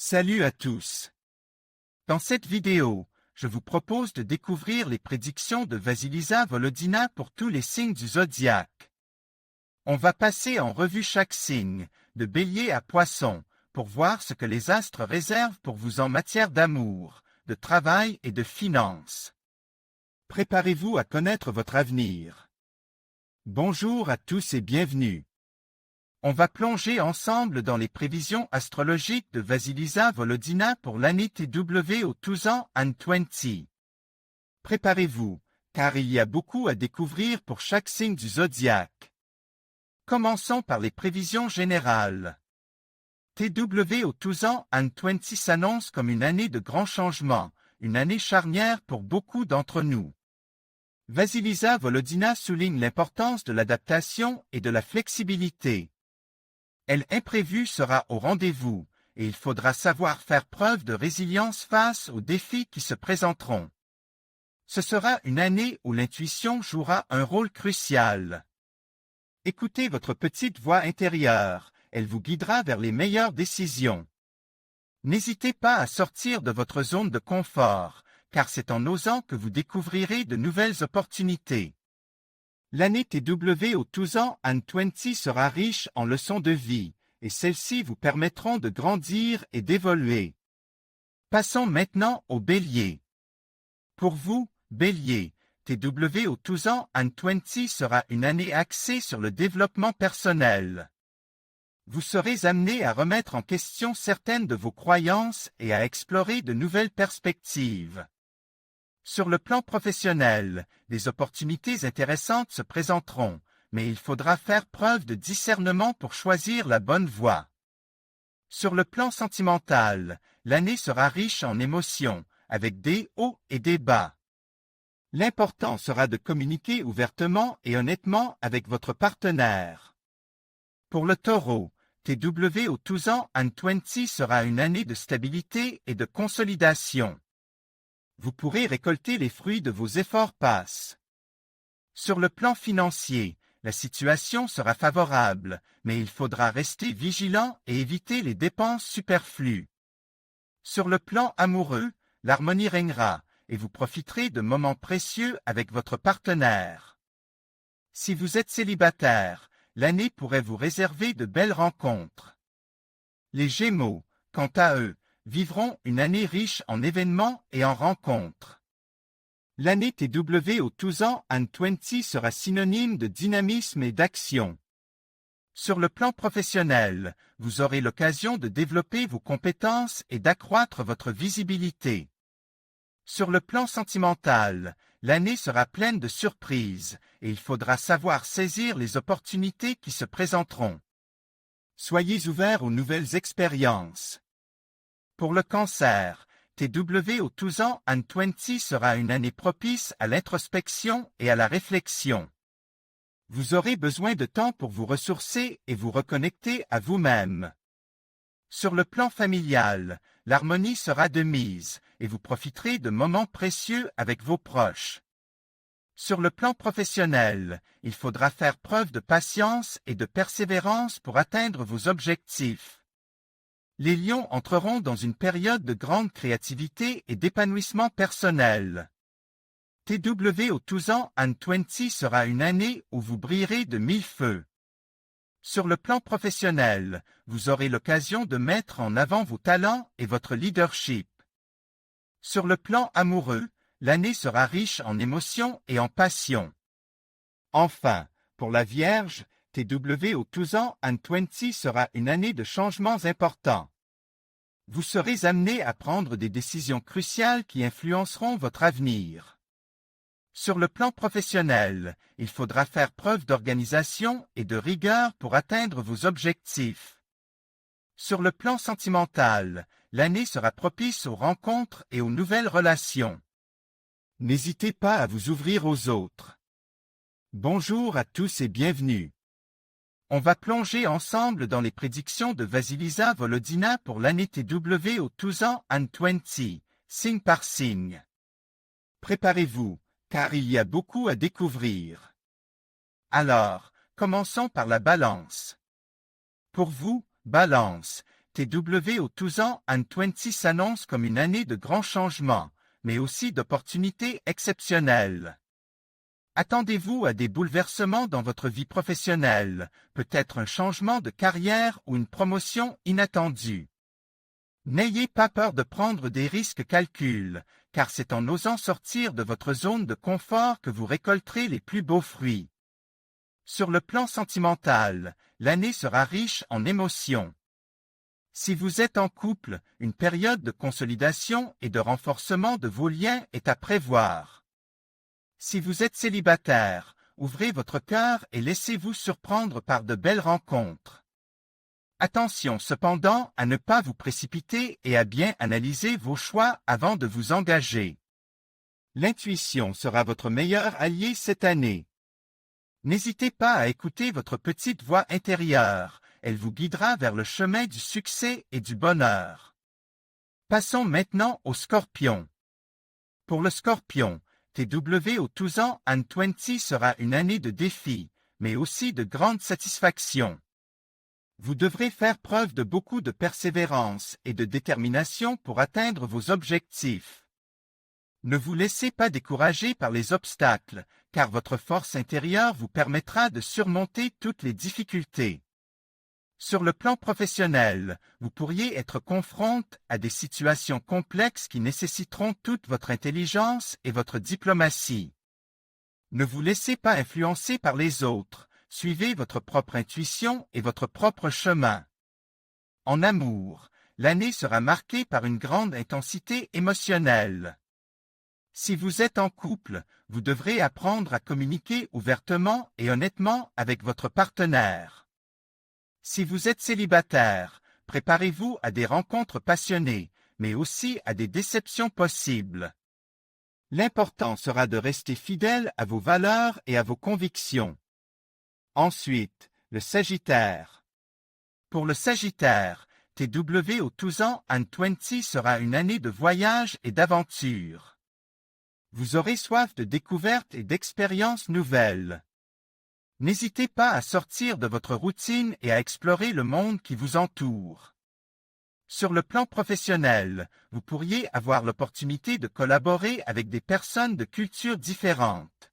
Salut à tous! Dans cette vidéo, je vous propose de découvrir les prédictions de Vasilisa Volodina pour tous les signes du zodiaque. On va passer en revue chaque signe, de Bélier à Poisson, pour voir ce que les astres réservent pour vous en matière d'amour, de travail et de finances. Préparez-vous à connaître votre avenir. Bonjour à tous et bienvenue. On va plonger ensemble dans les prévisions astrologiques de Vasilisa Volodina pour l'année TW au 2020. Préparez-vous, car il y a beaucoup à découvrir pour chaque signe du zodiaque. Commençons par les prévisions générales. TW au 2020 s'annonce comme une année de grands changements, une année charnière pour beaucoup d'entre nous. Vasilisa Volodina souligne l'importance de l'adaptation et de la flexibilité. L'imprévu sera au rendez-vous, et il faudra savoir faire preuve de résilience face aux défis qui se présenteront. Ce sera une année où l'intuition jouera un rôle crucial. Écoutez votre petite voix intérieure, elle vous guidera vers les meilleures décisions. N'hésitez pas à sortir de votre zone de confort, car c'est en osant que vous découvrirez de nouvelles opportunités. L'année TW au 2020 sera riche en leçons de vie, et celles-ci vous permettront de grandir et d'évoluer. Passons maintenant au Bélier. Pour vous, Bélier, TW au 2020 sera une année axée sur le développement personnel. Vous serez amené à remettre en question certaines de vos croyances et à explorer de nouvelles perspectives. Sur le plan professionnel, des opportunités intéressantes se présenteront, mais il faudra faire preuve de discernement pour choisir la bonne voie. Sur le plan sentimental, l'année sera riche en émotions, avec des hauts et des bas. L'important sera de communiquer ouvertement et honnêtement avec votre partenaire. Pour le Taureau, TW au 2020 sera une année de stabilité et de consolidation. Vous pourrez récolter les fruits de vos efforts passés. Sur le plan financier, la situation sera favorable, mais il faudra rester vigilant et éviter les dépenses superflues. Sur le plan amoureux, l'harmonie régnera, et vous profiterez de moments précieux avec votre partenaire. Si vous êtes célibataire, l'année pourrait vous réserver de belles rencontres. Les Gémeaux, quant à eux, vivront une année riche en événements et en rencontres. L'année TW au 2020 sera synonyme de dynamisme et d'action. Sur le plan professionnel, vous aurez l'occasion de développer vos compétences et d'accroître votre visibilité. Sur le plan sentimental, l'année sera pleine de surprises et il faudra savoir saisir les opportunités qui se présenteront. Soyez ouverts aux nouvelles expériences. Pour le Cancer, TW au 2020 sera une année propice à l'introspection et à la réflexion. Vous aurez besoin de temps pour vous ressourcer et vous reconnecter à vous-même. Sur le plan familial, l'harmonie sera de mise et vous profiterez de moments précieux avec vos proches. Sur le plan professionnel, il faudra faire preuve de patience et de persévérance pour atteindre vos objectifs. Les lions entreront dans une période de grande créativité et d'épanouissement personnel. TW au 2020 sera une année où vous brillerez de mille feux. Sur le plan professionnel, vous aurez l'occasion de mettre en avant vos talents et votre leadership. Sur le plan amoureux, l'année sera riche en émotions et en passion. Enfin, pour la Vierge, TW au 2020 sera une année de changements importants. Vous serez amené à prendre des décisions cruciales qui influenceront votre avenir. Sur le plan professionnel, il faudra faire preuve d'organisation et de rigueur pour atteindre vos objectifs. Sur le plan sentimental, l'année sera propice aux rencontres et aux nouvelles relations. N'hésitez pas à vous ouvrir aux autres. Bonjour à tous et bienvenue. On va plonger ensemble dans les prédictions de Vasilisa Volodina pour l'année TW au 2020, signe par signe. Préparez-vous, car il y a beaucoup à découvrir. Alors, commençons par la Balance. Pour vous, Balance, 2020 s'annonce comme une année de grands changements, mais aussi d'opportunités exceptionnelles. Attendez-vous à des bouleversements dans votre vie professionnelle, peut-être un changement de carrière ou une promotion inattendue. N'ayez pas peur de prendre des risques calculs, car c'est en osant sortir de votre zone de confort que vous récolterez les plus beaux fruits. Sur le plan sentimental, l'année sera riche en émotions. Si vous êtes en couple, une période de consolidation et de renforcement de vos liens est à prévoir. Si vous êtes célibataire, ouvrez votre cœur et laissez-vous surprendre par de belles rencontres. Attention cependant à ne pas vous précipiter et à bien analyser vos choix avant de vous engager. L'intuition sera votre meilleur allié cette année. N'hésitez pas à écouter votre petite voix intérieure, elle vous guidera vers le chemin du succès et du bonheur. Passons maintenant au Scorpion. Pour le Scorpion, TWO2020 sera une année de défis, mais aussi de grandes satisfactions. Vous devrez faire preuve de beaucoup de persévérance et de détermination pour atteindre vos objectifs. Ne vous laissez pas décourager par les obstacles, car votre force intérieure vous permettra de surmonter toutes les difficultés. Sur le plan professionnel, vous pourriez être confronté à des situations complexes qui nécessiteront toute votre intelligence et votre diplomatie. Ne vous laissez pas influencer par les autres, suivez votre propre intuition et votre propre chemin. En amour, l'année sera marquée par une grande intensité émotionnelle. Si vous êtes en couple, vous devrez apprendre à communiquer ouvertement et honnêtement avec votre partenaire. Si vous êtes célibataire, préparez-vous à des rencontres passionnées, mais aussi à des déceptions possibles. L'important sera de rester fidèle à vos valeurs et à vos convictions. Ensuite, le Sagittaire. Pour le Sagittaire, TWO2020 sera une année de voyage et d'aventure. Vous aurez soif de découvertes et d'expériences nouvelles. N'hésitez pas à sortir de votre routine et à explorer le monde qui vous entoure. Sur le plan professionnel, vous pourriez avoir l'opportunité de collaborer avec des personnes de cultures différentes.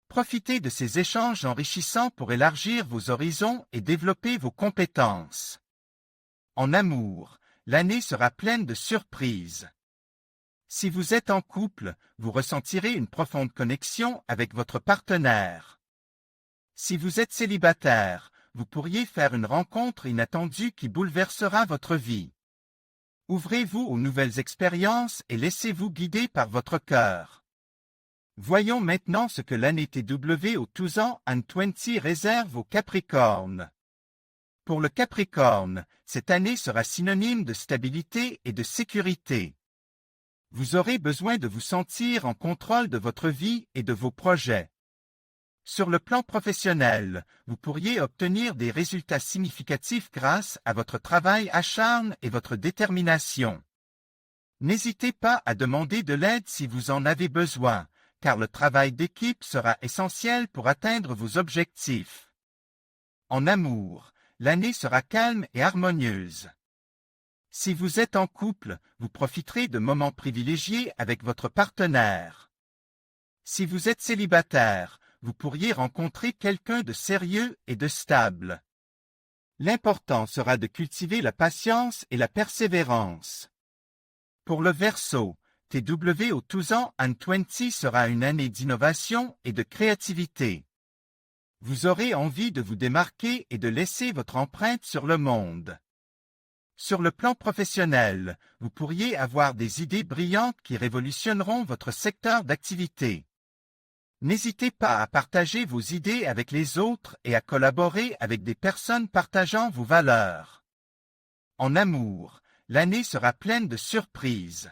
Profitez de ces échanges enrichissants pour élargir vos horizons et développer vos compétences. En amour, l'année sera pleine de surprises. Si vous êtes en couple, vous ressentirez une profonde connexion avec votre partenaire. Si vous êtes célibataire, vous pourriez faire une rencontre inattendue qui bouleversera votre vie. Ouvrez-vous aux nouvelles expériences et laissez-vous guider par votre cœur. Voyons maintenant ce que l'année TWO2020 réserve aux Capricornes. Pour le Capricorne, cette année sera synonyme de stabilité et de sécurité. Vous aurez besoin de vous sentir en contrôle de votre vie et de vos projets. Sur le plan professionnel, vous pourriez obtenir des résultats significatifs grâce à votre travail acharné et votre détermination. N'hésitez pas à demander de l'aide si vous en avez besoin, car le travail d'équipe sera essentiel pour atteindre vos objectifs. En amour, l'année sera calme et harmonieuse. Si vous êtes en couple, vous profiterez de moments privilégiés avec votre partenaire. Si vous êtes célibataire, vous pourriez rencontrer quelqu'un de sérieux et de stable. L'important sera de cultiver la patience et la persévérance. Pour le Verseau, TWO2020 sera une année d'innovation et de créativité. Vous aurez envie de vous démarquer et de laisser votre empreinte sur le monde. Sur le plan professionnel, vous pourriez avoir des idées brillantes qui révolutionneront votre secteur d'activité. N'hésitez pas à partager vos idées avec les autres et à collaborer avec des personnes partageant vos valeurs. En amour, l'année sera pleine de surprises.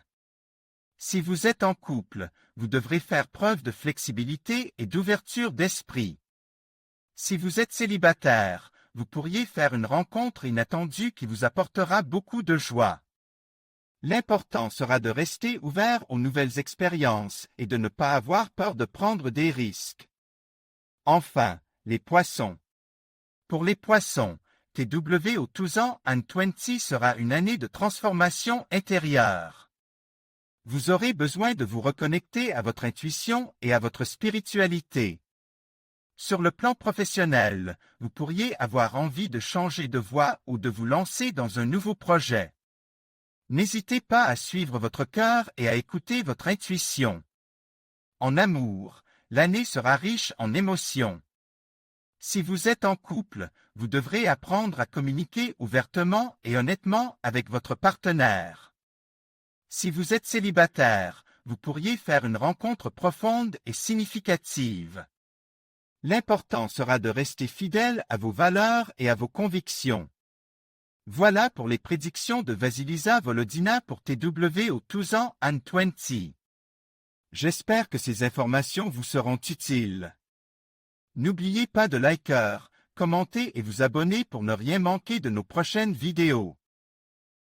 Si vous êtes en couple, vous devrez faire preuve de flexibilité et d'ouverture d'esprit. Si vous êtes célibataire, vous pourriez faire une rencontre inattendue qui vous apportera beaucoup de joie. L'important sera de rester ouvert aux nouvelles expériences et de ne pas avoir peur de prendre des risques. Enfin, les poissons. Pour les poissons, TW au 2020 sera une année de transformation intérieure. Vous aurez besoin de vous reconnecter à votre intuition et à votre spiritualité. Sur le plan professionnel, vous pourriez avoir envie de changer de voie ou de vous lancer dans un nouveau projet. N'hésitez pas à suivre votre cœur et à écouter votre intuition. En amour, l'année sera riche en émotions. Si vous êtes en couple, vous devrez apprendre à communiquer ouvertement et honnêtement avec votre partenaire. Si vous êtes célibataire, vous pourriez faire une rencontre profonde et significative. L'important sera de rester fidèle à vos valeurs et à vos convictions. Voilà pour les prédictions de Vasilisa Volodina pour TW au 2020. J'espère que ces informations vous seront utiles. N'oubliez pas de liker, commenter et vous abonner pour ne rien manquer de nos prochaines vidéos.